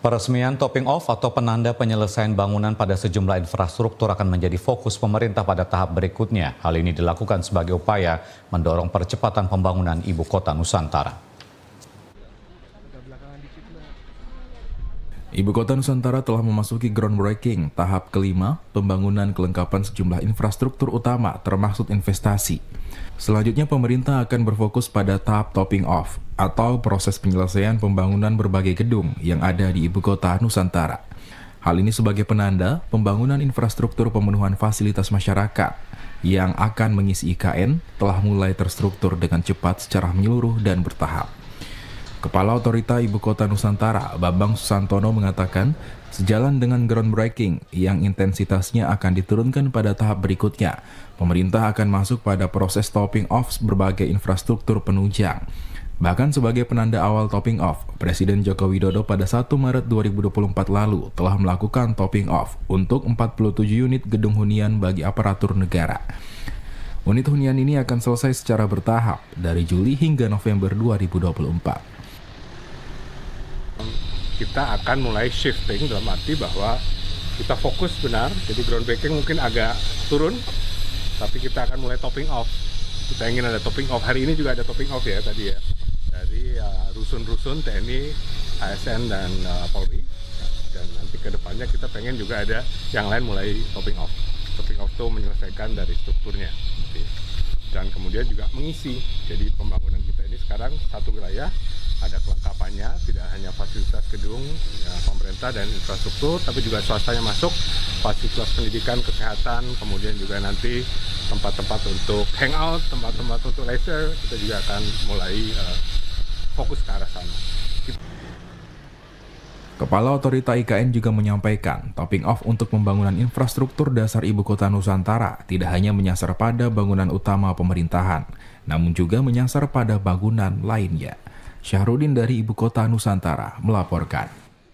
Peresmian topping off atau penanda penyelesaian bangunan pada sejumlah infrastruktur akan menjadi fokus pemerintah pada tahap berikutnya. Hal ini dilakukan sebagai upaya mendorong percepatan pembangunan ibu kota Nusantara. Ibu kota Nusantara telah memasuki groundbreaking tahap kelima, pembangunan kelengkapan sejumlah infrastruktur utama termasuk investasi. Selanjutnya pemerintah akan berfokus pada tahap topping off atau proses penyelesaian pembangunan berbagai gedung yang ada di ibu kota Nusantara. Hal ini sebagai penanda pembangunan infrastruktur pemenuhan fasilitas masyarakat yang akan mengisi IKN telah mulai terstruktur dengan cepat secara menyeluruh dan bertahap. Kepala Otorita Ibu Kota Nusantara, Bambang Susantono mengatakan, sejalan dengan groundbreaking yang intensitasnya akan diturunkan pada tahap berikutnya, pemerintah akan masuk pada proses topping off berbagai infrastruktur penunjang. Bahkan sebagai penanda awal topping off, Presiden Joko Widodo pada 1 Maret 2024 lalu telah melakukan topping off untuk 47 unit gedung hunian bagi aparatur negara. Unit hunian ini akan selesai secara bertahap dari Juli hingga November 2024. Kita akan mulai shifting dalam arti bahwa kita fokus benar, jadi groundbreaking mungkin agak turun, tapi kita akan mulai topping off. Kita ingin ada topping off, hari ini juga ada topping off ya tadi ya, dari rusun-rusun TNI, ASN dan Polri, dan nanti ke depannya kita pengen juga ada yang lain mulai topping off. Topping off itu menyelesaikan dari strukturnya, dan kemudian juga mengisi, jadi pembangunan kita ini sekarang satu wilayah, ada kelengkapannya, tidak hanya fasilitas gedung, ya, pemerintah dan infrastruktur, tapi juga swastanya masuk, fasilitas pendidikan, kesehatan, kemudian juga nanti tempat-tempat untuk hangout, tempat-tempat untuk leisure, kita juga akan mulai fokus ke arah sana. Kepala Otorita IKN juga menyampaikan, topping off untuk pembangunan infrastruktur dasar ibu kota Nusantara tidak hanya menyasar pada bangunan utama pemerintahan, namun juga menyasar pada bangunan lainnya. Syahrudin dari Ibu Kota Nusantara melaporkan.